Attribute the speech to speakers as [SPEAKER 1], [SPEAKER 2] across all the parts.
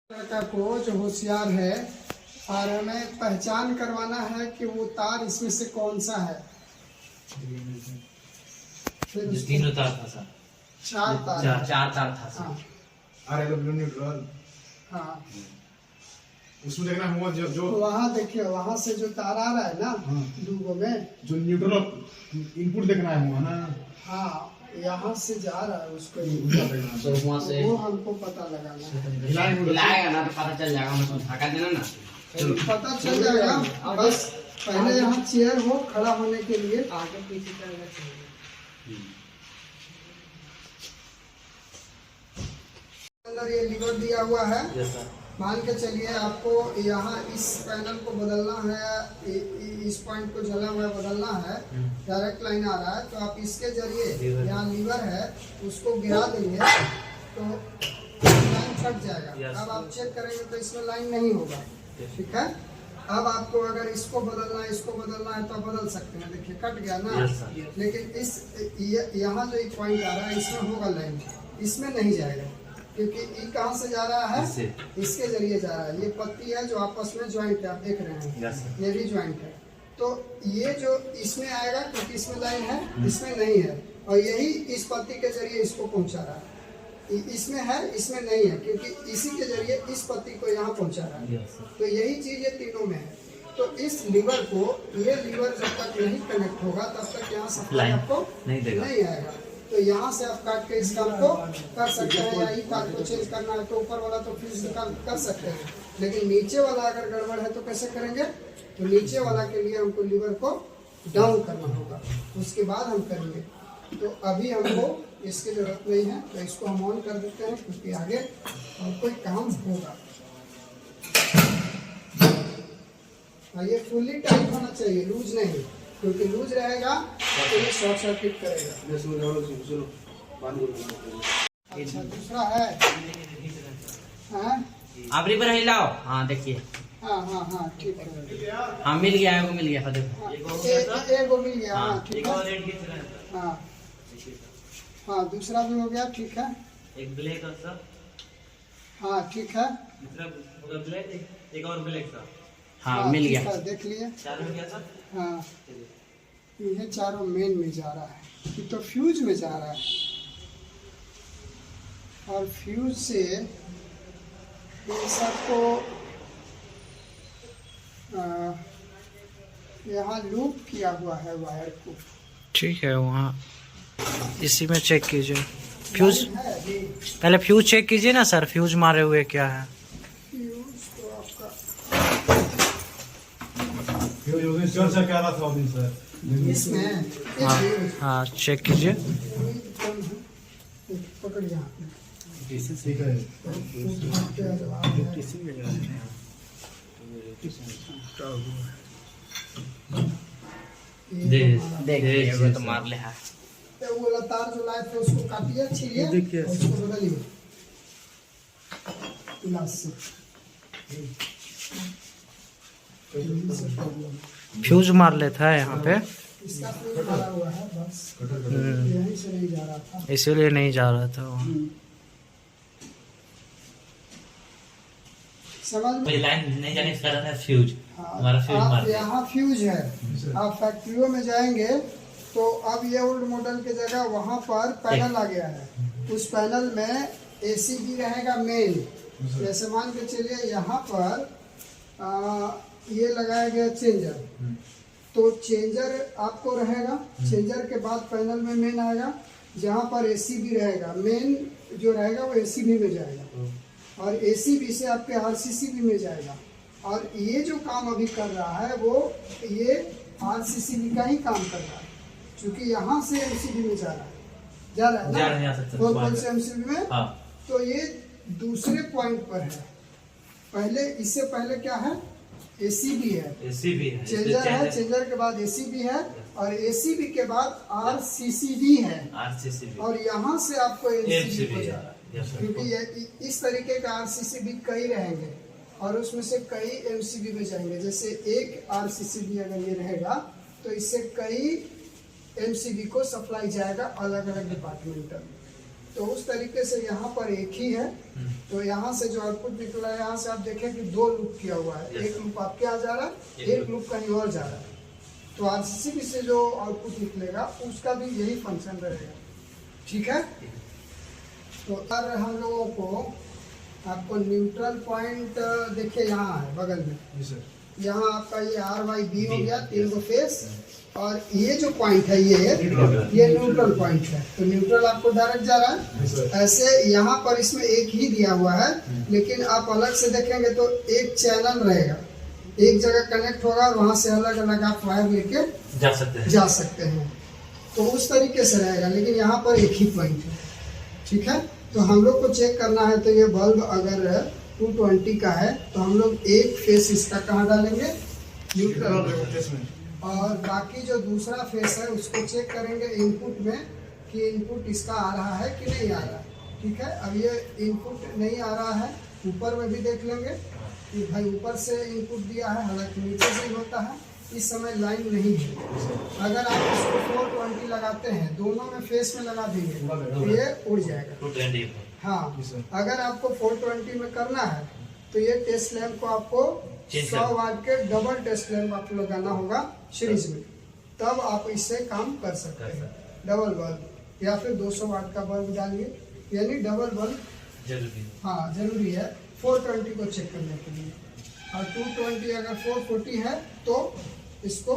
[SPEAKER 1] लड़का को जो होशियार है और हमें पहचान करवाना है कि वो तार इसमें से कौन सा है। फिर
[SPEAKER 2] जो तीनों तार था सर,
[SPEAKER 1] चार तार
[SPEAKER 2] चार तार था सर।
[SPEAKER 1] हाँ
[SPEAKER 3] अरे ब्लू न्यूट्रल
[SPEAKER 1] हाँ,
[SPEAKER 3] उसमें देखना हुआ जो जो
[SPEAKER 1] वहाँ देखिए, वहाँ से जो तार आ रहा है ना दूगो में,
[SPEAKER 3] जो न्यूट्रल इनपुट देखना है हुआ ना।
[SPEAKER 1] हाँ यहाँ से जा रहा है उसको,
[SPEAKER 2] तो वहाँ से
[SPEAKER 1] वो हमको पता लगाना है।
[SPEAKER 2] हिलाएगा ना तो पता चल जाएगा, मतलब धक्का देना ना।
[SPEAKER 1] तो पता चल जाएगा, बस पहले यहाँ चेयर हो खड़ा होने के लिए।
[SPEAKER 4] आगे पीछे करना चाहिए।
[SPEAKER 1] अंदर ये लीवर दिया हुआ है।
[SPEAKER 2] Yes sir.
[SPEAKER 1] मान के चलिए आपको यहाँ इस पैनल को बदलना है, इस पॉइंट को जला हुआ बदलना है, डायरेक्ट लाइन आ रहा है, तो आप इसके जरिए यहाँ लीवर है उसको गिरा देंगे तो लाइन छट जाएगा। अब आप चेक करेंगे तो इसमें लाइन नहीं होगा, ठीक है। अब आपको अगर इसको बदलना है तो आप बदल सकते हैं। देखिए कट गया ना, लेकिन इस यहाँ जो एक पॉइंट आ रहा है इसमें होगा लाइन, इसमें नहीं जाएगा क्योंकि ये कहाँ से जा रहा है, इसके जरिए जा रहा है। ये पत्ती है जो आपस में ज्वाइंट है, आप देख रहे हैं ये भी ज्वाइंट है। तो ये जो इसमें आएगा क्योंकि इसमें लाइन है, इसमें नहीं है, और यही इस पत्ती के जरिए इसको पहुंचा रहा है। इसमें है, इसमें नहीं है, क्योंकि इसी के जरिए इस पत्ती को यहाँ पहुंचा रहा है। तो यही चीज ये तीनों में है। तो इस लीवर को, ये लीवर जब तक नहीं कनेक्ट होगा तब तक यहाँ सप्लाई आपको नहीं आएगा। तो यहाँ से आप काट के इस काम को कर सकते हैं, या तार को चेंज करना है तो ऊपर वाला तो फिर काम कर सकते हैं, लेकिन नीचे वाला अगर गड़बड़ है तो कैसे करेंगे। तो नीचे वाला के लिए हमको लीवर को डाउन करना होगा, उसके बाद हम करेंगे। तो अभी हमको इसकी जरूरत नहीं है, तो इसको हम ऑन कर देते हैं क्योंकि आगे कोई काम होगा। ये फुल्ली टाइट होना चाहिए, लूज नहीं, क्योंकि लूज रहेगा तो ये शॉर्ट सर्किट करेगा। अच्छा दूसरा है, हाँ
[SPEAKER 2] आप रिपर हिलाओ। हाँ देखिए,
[SPEAKER 1] हाँ हाँ हाँ ठीक है,
[SPEAKER 2] हाँ मिल गया है, वो मिल गया।
[SPEAKER 1] हाँ, एक वो मिल गया, हाँ ठीक है, हाँ हाँ दूसरा भी हो गया, ठीक है,
[SPEAKER 2] एक ब्लैक और सर,
[SPEAKER 1] हाँ ठीक है,
[SPEAKER 2] दूसरा ब्लैक, एक और ब्लैक सर। हाँ मिल गया,
[SPEAKER 1] देख लिए,
[SPEAKER 2] चार मिल गया सर।
[SPEAKER 1] हाँ ये चारों मेन में जा रहा है, ये तो फ्यूज में जा रहा है, और फ्यूज से ये सबको यहाँ लूप किया हुआ है वायर को।
[SPEAKER 4] ठीक है, वहाँ इसी में चेक कीजिए फ्यूज।
[SPEAKER 1] है अभी
[SPEAKER 4] पहले फ्यूज चेक कीजिए ना सर, फ्यूज मारे हुए क्या है।
[SPEAKER 1] फ्यूज तो आपका
[SPEAKER 3] क्या रहा था दिन सर
[SPEAKER 1] इसमें
[SPEAKER 4] हाँ हाँ चेक कीजिए।
[SPEAKER 1] पकड़ यहाँ
[SPEAKER 3] ठीक है।
[SPEAKER 2] देख तो मार ले है।
[SPEAKER 1] तो वो तार जो लाए थे उसको काटिए, छीलिए और उसको बदलिए इलाज से।
[SPEAKER 4] फ्यूज मार लेता है यहाँ पे,
[SPEAKER 1] इसका फ्यूज मारा हुआ है, बस यहीं से नहीं जा रहा था,
[SPEAKER 4] इसीलिए नहीं जा रहा था वहाँ।
[SPEAKER 1] समझ में।
[SPEAKER 2] लाइन नहीं जाने इसका रहता है फ्यूज, हमारा फ्यूज
[SPEAKER 1] आप
[SPEAKER 2] मार
[SPEAKER 1] यहाँ फ्यूज है, आप फैक्ट्रियों में जाएंगे तो अब ये ओल्ड मॉडल की जगह वहाँ पर पैनल आ गया है। उस पैनल में एसी भी रहेगा मेन। जैसे मान के चलिए यहाँ पर ये लगाया गया चेंजर, तो चेंजर आपको रहेगा, चेंजर के बाद पैनल में मेन आएगा जहाँ पर एसी भी रहेगा। मेन जो रहेगा वो एसी भी में जाएगा, और एसी भी से आपके आरसीसी भी में जाएगा। और ये जो काम अभी कर रहा है वो ये आरसीसी का ही काम कर रहा है, क्योंकि यहाँ से एमसीबी में जा रहा है ना, 4 से एमसीबी में।
[SPEAKER 2] हाँ।
[SPEAKER 1] तो ये दूसरे पॉइंट पर है। पहले, इससे पहले क्या है, एसीबी है,
[SPEAKER 2] एसी भी है,
[SPEAKER 1] चेंजर है, चेंजर के बाद एसीबी है, और एसीबी के बाद आरसीसी है, और यहाँ से आपको एमसीबी हो जा रहा है, क्योंकि ये इस तरीके का आरसीसी भी कई रहेंगे और उसमें से कई एमसीबी में जाएंगे। जैसे एक आरसीसी भी अगर ये रहेगा तो इससे कई एमसीबी को सप्लाई जाएगा अलग अलग डिपार्टमेंट में। तो उस तरीके से यहाँ पर एक ही है। तो यहाँ से जो आउटपुट निकला है, यहाँ से आप देखें कि 2 लूप किया हुआ है। एक लूप आपके यहाँ जा रहा है, एक लूप कहीं और जा रहा है। तो RCCB से जो आउटपुट निकलेगा उसका भी यही फंक्शन रहेगा। ठीक है। तो अब हम लोगों को आपको न्यूट्रल पॉइंट देखिए यहाँ है बगल में।
[SPEAKER 3] जी सर।
[SPEAKER 1] यहाँ आपका ये RYB हो गया 3 गो फेस, और ये जो पॉइंट है ये न्यूट्रल पॉइंट है। तो न्यूट्रल आपको डायरेक्ट जा रहा है। ऐसे यहाँ पर इसमें एक ही दिया हुआ है, लेकिन आप अलग से देखेंगे तो एक चैनल रहेगा, एक जगह कनेक्ट होगा और वहाँ से अलग अलग आप वायर लेके जा सकते हैं। तो उस तरीके से रहेगा, लेकिन यहाँ पर एक ही पॉइंट है। ठीक है। तो हम लोग को चेक करना है, तो ये बल्ब अगर 220 का है तो हम लोग एक फेस इसका कहाँ डालेंगे, न्यूट्रल, और बाकी जो दूसरा फेस है उसको चेक करेंगे इनपुट में कि इनपुट इसका आ रहा है कि नहीं आ रहा। ठीक है। अब ये इनपुट नहीं आ रहा है, ऊपर में भी देख लेंगे कि भाई ऊपर से इनपुट दिया है, हालांकि नीचे से ही होता है। इस समय लाइन नहीं है। अगर आप इसको 420 लगाते हैं, दोनों में फेस में लगा देंगे तो ये उड़ जाएगा। हाँ, अगर आपको 420 में करना है तो ये टेस्ट लैम्प को आपको 100 वाट के डबल टेस्ट लैम्प आपको लगाना होगा सीरीज में, तब आप इससे काम कर सकते हैं। डबल बल्ब या फिर 200 वाट का बल्ब डालिए, यानी डबल बल्ब जरूरी। हाँ, जरूरी है 420 को चेक करने के लिए। और 220 अगर 440 है तो इसको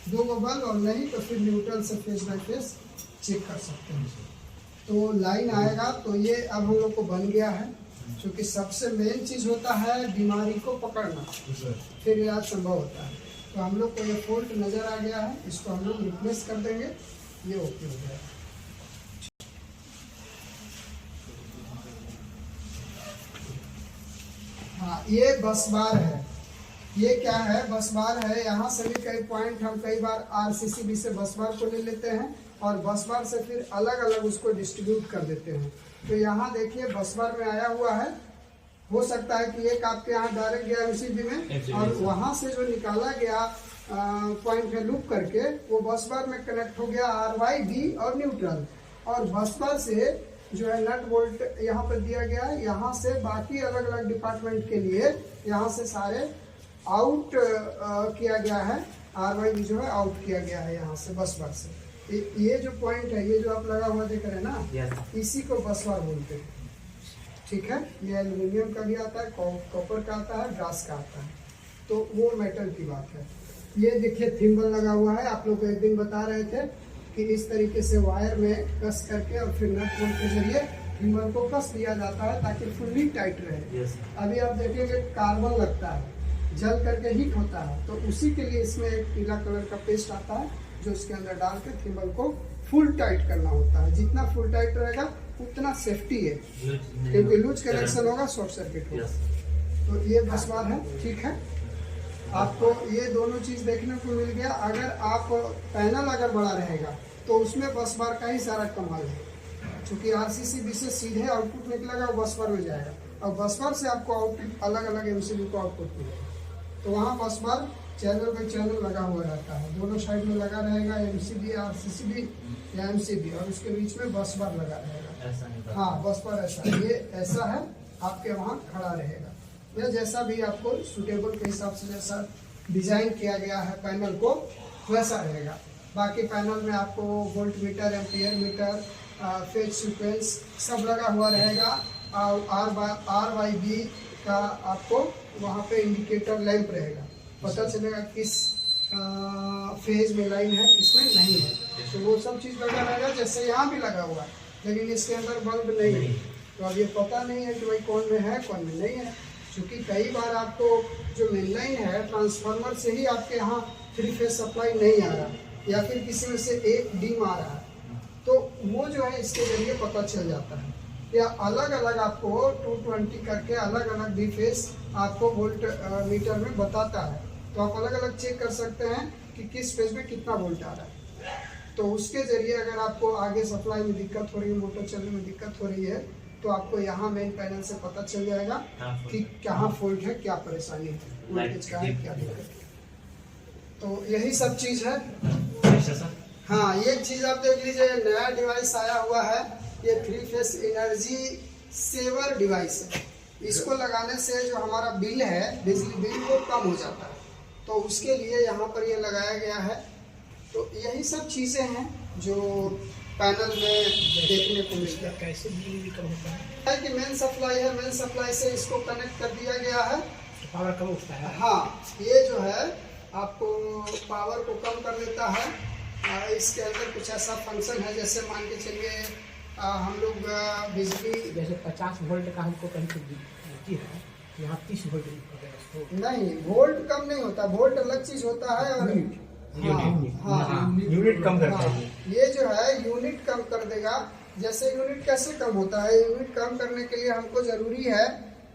[SPEAKER 1] 2 गो बल्ब, और नहीं तो फिर न्यूट्रल से फेस बाय फेस चेक कर सकते हैं। तो लाइन आएगा। तो ये अब हम लोग को बन गया है, क्योंकि सबसे मेन चीज होता है बीमारी को पकड़ना, फिर इलाज संभव होता है। तो हम लोग को ये फॉल्ट नजर आ गया है, इसको हम लोग रिप्लेस कर देंगे। ये ओके हो गया। हाँ, ये बस बार है। ये क्या है, बस बार है। यहाँ से भी कई पॉइंट हम कई बार RCCB से बस बार को ले लेते हैं और बस बार से फिर अलग अलग उसको डिस्ट्रीब्यूट कर देते हैं। तो यहाँ देखिए बस बार में आया हुआ है। हो सकता है कि एक आपके यहाँ डायरेक्ट गया MCB में, और वहाँ से जो निकाला गया पॉइंट में लूप करके वो बस बार में कनेक्ट हो गया RYB और न्यूट्रल। और बस बार से जो है नट बोल्ट यहाँ पर दिया गया है। यहाँ से बाकी अलग अलग डिपार्टमेंट के लिए यहाँ से सारे आउट किया गया है। RYB जो है आउट किया गया है यहाँ से बस बार से। ये जो पॉइंट है, ये जो आप लगा हुआ देख रहे हैं ना, इसी को बस बार बोलते हैं। ठीक है। ये एल्युमिनियम का भी आता है, कॉपर का आता है, ब्रास का आता है। तो वो मेटल की बात है। ये देखिए थिम्बल लगा हुआ है। आप लोग को एक दिन बता रहे थे कि इस तरीके से वायर में कस करके और फिर नट बोल्ट के जरिए थिम्बल को कस दिया जाता है ताकि फुल्ली टाइट रहे। अभी आप देखेंगे कार्बन लगता है, जल करके हीट होता है, तो उसी के लिए इसमें एक पीला कलर का पेस्ट आता है जो इसके अंदर डाल के थिम्बल को फुल टाइट करना होता है। जितना फुल टाइट रहेगा उतना सेफ्टी है, क्योंकि लूज कनेक्शन होगा, शॉर्ट सर्किट होगा। तो ये बस बार है। ठीक है। आपको ये दोनों चीज देखने को मिल गया। अगर आप पैनल अगर बड़ा रहेगा तो उसमें बस बार का ही सारा कमाल है, क्योंकि RCCB से सीधे आउटपुट निकलेगा, वो बस बार में जाएगा, और बस बार से आपको आउटपुट अलग अलग MCB को आउटपुट मिलेगा। तो वहाँ बस बार चैनल बाई चैनल लगा हुआ रहता है, दोनों साइड में लगा रहेगा, MCB RCCB या MCB, और उसके बीच में बस बार लगा रहेगा। हाँ, बस बार ऐसा, ये ऐसा है, आपके वहाँ खड़ा रहेगा, या जैसा भी आपको सुटेबल के हिसाब से जैसा डिजाइन किया गया है पैनल को वैसा रहेगा। बाकी पैनल में आपको volt meter, ampere meter, phase sequence सब लगा हुआ रहेगा। और RYB का आपको वहाँ पे इंडिकेटर लैंप रहेगा, पता चलेगा किस फेज में लाइन है, किसमें नहीं है। तो वो सब चीज़ लगा रहेगा, जैसे यहाँ भी लगा हुआ है, लेकिन इसके अंदर बल्ब नहीं है। तो अब ये पता नहीं है कि भाई कौन में है कौन में नहीं है, क्योंकि कई बार आपको जो मेन लाइन है ट्रांसफार्मर से ही आपके यहाँ 3 फेज सप्लाई नहीं आ रहा, या फिर किसी में से एक डीम आ रहा है, तो वो जो है इसके जरिए पता चल जाता है। या अलग अलग आपको 220 करके अलग अलग भी फेज आपको वोल्ट मीटर में बताता है, तो आप अलग अलग चेक कर सकते हैं कि किस फेज में कितना वोल्ट आ रहा है। तो उसके जरिए अगर आपको आगे सप्लाई में दिक्कत हो रही है, मोटर चलने में दिक्कत हो रही है, तो आपको यहाँ मेन पैनल से पता चल जाएगा कि कहाँ फॉल्ट है, क्या परेशानी है, वोल्टेज का है, क्या दिक्कत है। तो यही सब चीज़ है। हाँ, ये चीज़ आप देख लीजिए, नया डिवाइस आया हुआ है ये 3 फेस एनर्जी सेवर डिवाइस है। इसको लगाने से जो हमारा बिल है, बिजली बिल, वो कम हो जाता है। तो उसके लिए यहाँ पर ये लगाया गया है। तो यही सब चीज़ें हैं जो पैनल में देखने को मिलता है।
[SPEAKER 5] कैसे बिजली कम होता है?
[SPEAKER 1] कि मेन सप्लाई है, मेन सप्लाई से इसको कनेक्ट कर दिया गया है।
[SPEAKER 5] पावर कम उठता है।
[SPEAKER 1] हाँ, ये जो है आपको पावर को कम कर देता है। इसके अंदर कुछ ऐसा फंक्शन है, जैसे मान के चलिए हम लोग बिजली,
[SPEAKER 5] जैसे 50 वोल्ट का हमको कहीं से मिलती है, यहाँ 30 वोल्ट वगैरह।
[SPEAKER 1] नहीं, वोल्ट कम नहीं होता, वोल्ट अलग चीज होता है। और
[SPEAKER 5] यूनिट कम करता है।
[SPEAKER 1] ये जो है यूनिट कम कर देगा। जैसे यूनिट कैसे कम होता है, यूनिट कम करने के लिए हमको जरूरी है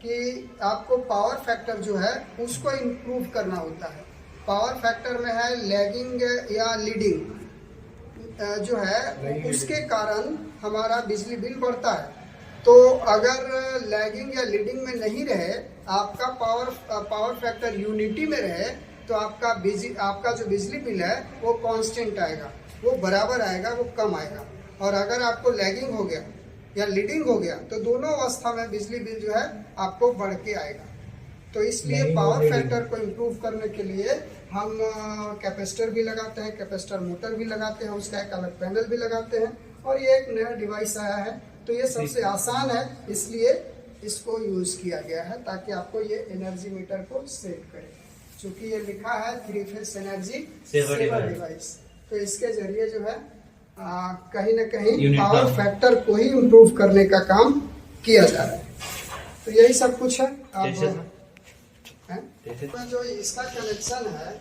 [SPEAKER 1] कि आपको पावर फैक्टर जो है उसको इम्प्रूव करना होता है। पावर फैक्टर में है लैगिंग या लीडिंग जो है, उसके कारण हमारा बिजली बिल बढ़ता है। तो अगर लैगिंग या लीडिंग में नहीं रहे, आपका पावर फैक्टर यूनिटी में रहे, तो आपका जो बिजली बिल है वो कांस्टेंट आएगा, वो बराबर आएगा, वो कम आएगा। और अगर आपको लैगिंग हो गया या लीडिंग हो गया, तो दोनों अवस्था में बिजली बिल जो है आपको बढ़ के आएगा। तो इसलिए पावर फैक्टर को इम्प्रूव करने के लिए हम कैपेसिटर भी लगाते हैं, कैपेसिटर मोटर भी लगाते हैं, उसका एक अलग पैनल भी लगाते हैं। और ये एक नया डिवाइस आया है, तो ये सबसे आसान है, इसलिए इसको यूज किया गया है, ताकि आपको ये एनर्जी मीटर को सेव करे। चूँकि ये लिखा है 3 फेस एनर्जी सेवर डिवाइस, तो इसके जरिए जो है कहीं न कहीं पावर फैक्टर को ही इम्प्रूव करने का काम किया जा रहा है। तो यही सब कुछ है। अब जो इसका कनेक्शन है,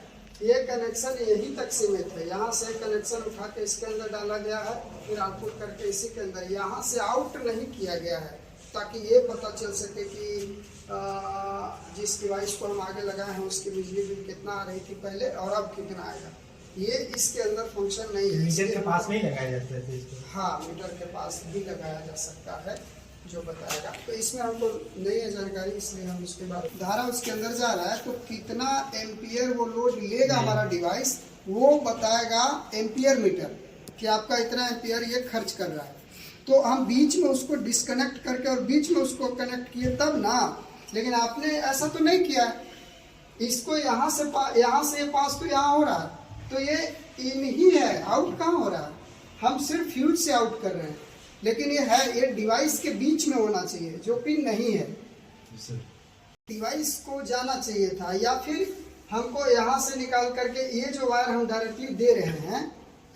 [SPEAKER 1] ये कनेक्शन यहीं तक सीमित है। यहाँ से कनेक्शन उठा के इसके अंदर डाला गया है, फिर आउटपुट करके इसी के अंदर, यहाँ से आउट नहीं किया गया है, ताकि ये पता चल सके कि जिस डिवाइस को हम आगे लगाए हैं उसकी बिजली बिल कितना आ रही थी पहले और अब कितना आएगा। ये इसके अंदर फंक्शन नहीं है।
[SPEAKER 5] मीटर के पास नहीं लगाया जाता है इसको।
[SPEAKER 1] हाँ, मीटर के पास भी लगाया जा सकता है, जो बताएगा। तो इसमें हमको नहीं है जानकारी, इसलिए हम इसके बाद धारा उसके अंदर जा रहा है, तो कितना एम्पियर वो लोड लेगा हमारा डिवाइस, वो बताएगा एम्पियर मीटर, कि आपका इतना एम्पियर ये खर्च कर रहा है। तो हम बीच में उसको डिस्कनेक्ट करके और बीच में उसको कनेक्ट किए तब ना, लेकिन आपने ऐसा तो नहीं किया। इसको यहाँ से पास तो यहाँ हो रहा है, तो ये इन ही है, आउट कहाँ हो रहा है। हम सिर्फ फ्यूज से आउट कर रहे हैं, लेकिन ये डिवाइस के बीच में होना चाहिए, जो पिन नहीं है। डिवाइस को जाना चाहिए था, या फिर हमको यहाँ से निकाल करके ये जो वायर हम डायरेक्टली दे रहे हैं,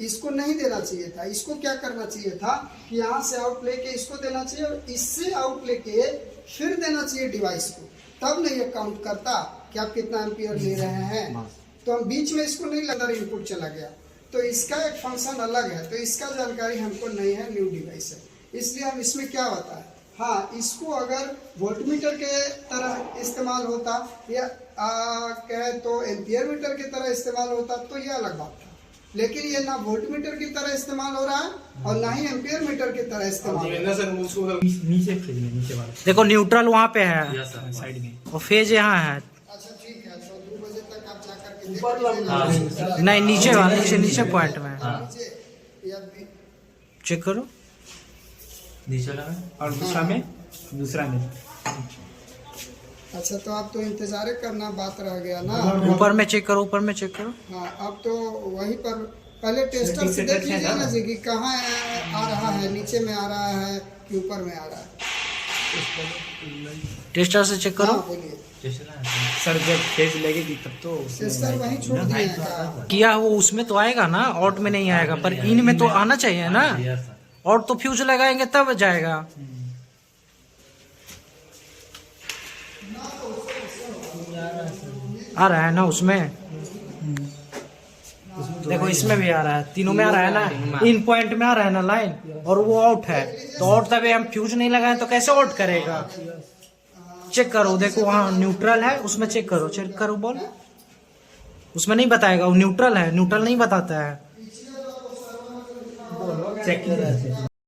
[SPEAKER 1] इसको नहीं देना चाहिए था। इसको क्या करना चाहिए था कि यहाँ से आउट लेके इसको देना चाहिए, और इससे आउट लेके फिर देना चाहिए डिवाइस को, तब नहीं ये काउंट करता कि आप कितना एम्पियर ले रहे हैं। तो हम बीच में इसको नहीं लगा, इनपुट चला गया। तो इसका एक फंक्शन अलग है, तो इसका जानकारी हमको नहीं है, न्यू डिवाइस है। इसलिए हम इसमें क्या होता है, हाँ, इसको अगर वोल्टमीटर के तरह इस्तेमाल होता या कहे तो एम्पियर मीटर की तरह इस्तेमाल होता, तो ये अलग बात था। लेकिन ये ना वोल्टमीटर की तरह इस्तेमाल हो रहा है और ना ही एम्पियर मीटर की तरह इस्तेमाल।
[SPEAKER 5] नीचे वाला
[SPEAKER 4] देखो न्यूट्रल वहाँ पे है
[SPEAKER 5] साइड में,
[SPEAKER 4] और फेज यहाँ है।
[SPEAKER 1] अच्छा ठीक है, तो 2 बजे तक आप जाकर के
[SPEAKER 4] नहीं, नीचे वाला, नीचे पॉइंट में चेक करो।
[SPEAKER 2] नीचे लगा
[SPEAKER 5] और दूसरा में।
[SPEAKER 1] अच्छा, तो आप तो इंतजार करना बात रह गया ना।
[SPEAKER 4] ऊपर में चेक करो, ऊपर में चेक करो।
[SPEAKER 1] हाँ, अब तो वहीं पर पहले टेस्टर से देख लीजिए ना जी कि कहाँ आ रहा है, नीचे में आ रहा है कि ऊपर में आ रहा है।
[SPEAKER 4] टेस्टर से चेक करो।
[SPEAKER 1] हाँ, बोलिए
[SPEAKER 5] सर, जब फेज लगेगी तब तो
[SPEAKER 1] टेस्टर वहीं छोड़ दिए हैं क्या?
[SPEAKER 4] किया वो उसमें तो आएगा ना, आउट में नहीं आएगा, पर इन में तो आना चाहिए ना। और तो फ्यूज लगाएंगे तब जाएगा। आ रहा है ना उसमें, देखो इसमें भी आ रहा है, तीनों में आ रहा है ना, इन पॉइंट में आ रहा है ना लाइन, और वो आउट है। तो आउट तब हम फ्यूज नहीं लगाए तो कैसे आउट करेगा। चेक करो, देखो वहाँ न्यूट्रल है, उसमें चेक करो बॉल, उसमें नहीं बताएगा, वो न्यूट्रल है, न्यूट्रल नहीं बताता है।
[SPEAKER 5] चेक